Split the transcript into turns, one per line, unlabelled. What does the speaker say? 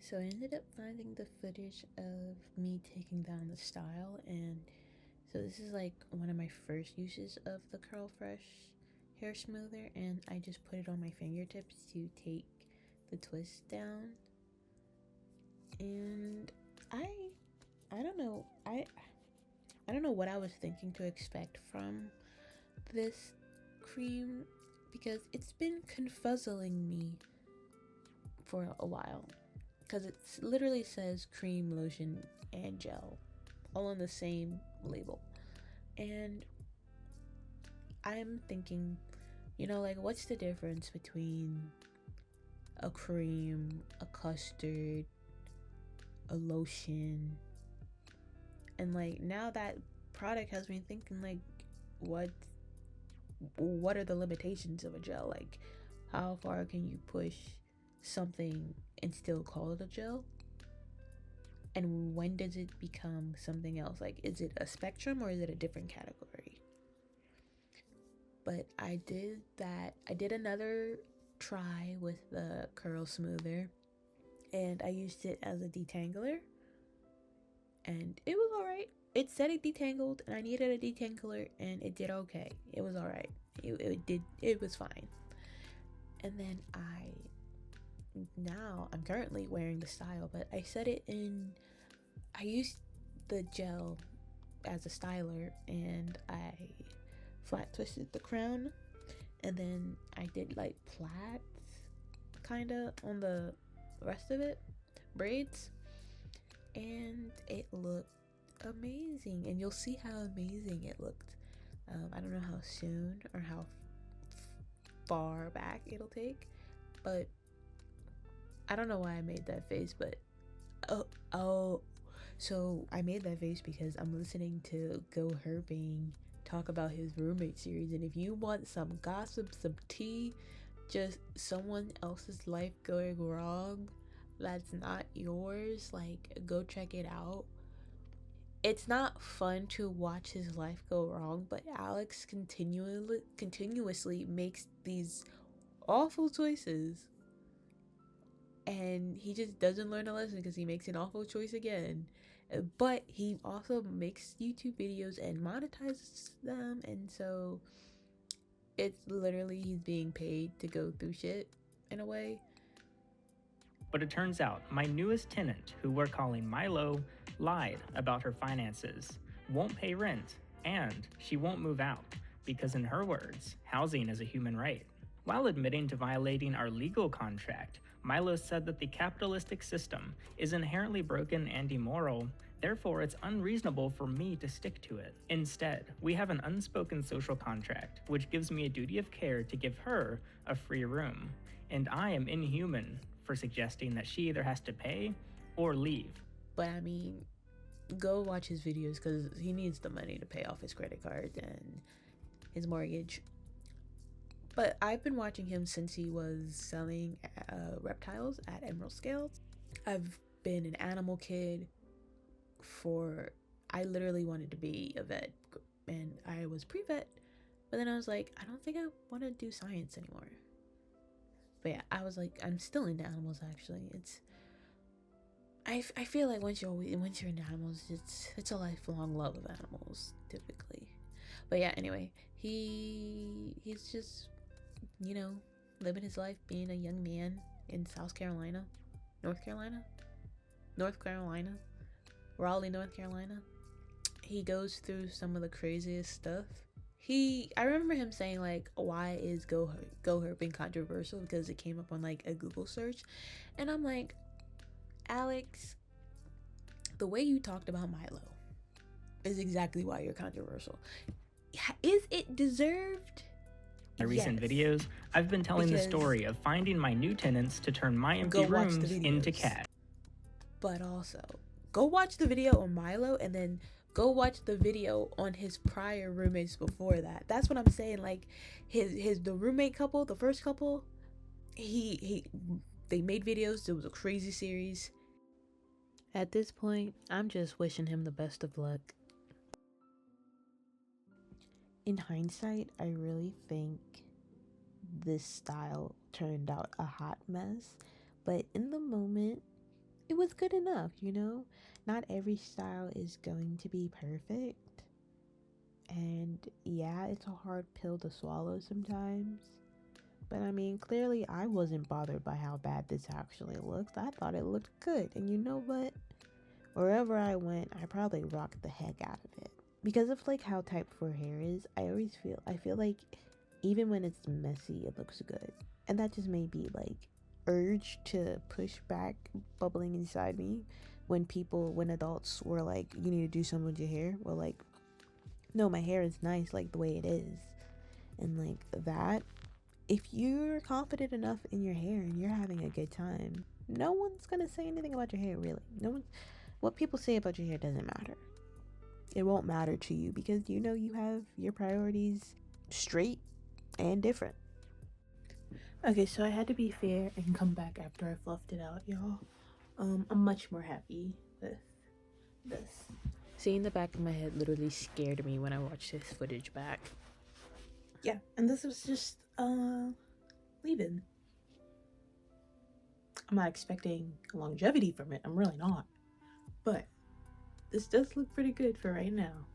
So I ended up finding the footage of me taking down the style, and so this is like one of my first uses of the Curl Fresh hair smoother, and I just put it on my fingertips to take the twist down. And I I don't know. I don't know what I was thinking to expect from this cream because it's been confuzzling me for a while. Because it literally says cream, lotion, and gel all on the same label. And I'm thinking, like, what's the difference between a cream, a custard, a lotion? And like now that product has me thinking, like, what are the limitations of a gel? Like, how far can you push something and still call it a gel? And when does it become something else? Like, is it a spectrum or is it a different category? But I did that. I did another try with the curl smoother, and I used it as a detangler, and it was alright. It said it detangled, and I needed a detangler, and it did okay. It was alright. It was fine. And then now I'm currently wearing the style, but I used the gel as a styler, and I flat twisted the crown, and then I did like plaits kind of on the rest of it, braids, and it looked amazing. And you'll see how amazing it looked. I don't know how soon or how far back it'll take, but I don't know why I made that face, but oh, so I made that face because I'm listening to Go Herping talk about his roommate series, and if you want some gossip, some tea, just someone else's life going wrong that's not yours, like, go check it out. It's not fun to watch his life go wrong, but Alex continuously makes these awful choices, and he just doesn't learn a lesson because he makes an awful choice again. But he also makes YouTube videos and monetizes them, and so it's literally he's being paid to go through shit in a way.
But it turns out my newest tenant, who we're calling Milo, lied about her finances, won't pay rent, and she won't move out, because in her words, housing is a human right. While admitting to violating our legal contract, Milo said that the capitalistic system is inherently broken and immoral, therefore it's unreasonable for me to stick to it. Instead, we have an unspoken social contract, which gives me a duty of care to give her a free room, and I am inhuman for suggesting that she either has to pay or leave.
But I mean, go watch his videos because he needs the money to pay off his credit card and his mortgage. But I've been watching him since he was selling reptiles at Emerald Scales. I've been an animal kid I literally wanted to be a vet, and I was pre-vet, but then I was like, I don't think I want to do science anymore. But yeah, I was like, I'm still into animals actually. I feel like once you're into animals, it's a lifelong love of animals typically. But yeah, anyway, he's just, living his life being a young man in North Carolina, North Carolina, Raleigh, North Carolina. He goes through some of the craziest stuff. I remember him saying, like, why is Go Herping controversial? Because it came up on like a Google search, and I'm like, Alex, the way you talked about Milo is exactly why you're controversial. Is it deserved?
My recent videos, I've been telling the story of finding my new tenants to turn my empty rooms into cash.
But also, go watch the video on Milo, and then go watch the video on his prior roommates before that. That's what I'm saying. Like, the roommate couple, the first couple, they made videos. It was a crazy series. At this point, I'm just wishing him the best of luck. In hindsight, I really think this style turned out a hot mess, but in the moment, it was good enough, you know? Not every style is going to be perfect. And yeah, it's a hard pill to swallow sometimes. But I mean, clearly I wasn't bothered by how bad this actually looks. I thought it looked good. And you know what? Wherever I went, I probably rocked the heck out of it. Because of like how type 4 hair is, I feel like even when it's messy, it looks good. And that just may be like urge to push back bubbling inside me when adults were like, you need to do something with your hair. Well, like, no, my hair is nice like the way it is. And like that, if you're confident enough in your hair and you're having a good time, no one's gonna say anything about your hair, really. No one, what people say about your hair doesn't matter. It won't matter to you because you know you have your priorities straight and different. Okay, so I had to be fair and come back after I fluffed it out, y'all. I'm much more happy with this. Seeing the back of my head literally scared me when I watched this footage back. Yeah, and this was just leave-in. I'm not expecting longevity from it. I'm really not. But this does look pretty good for right now.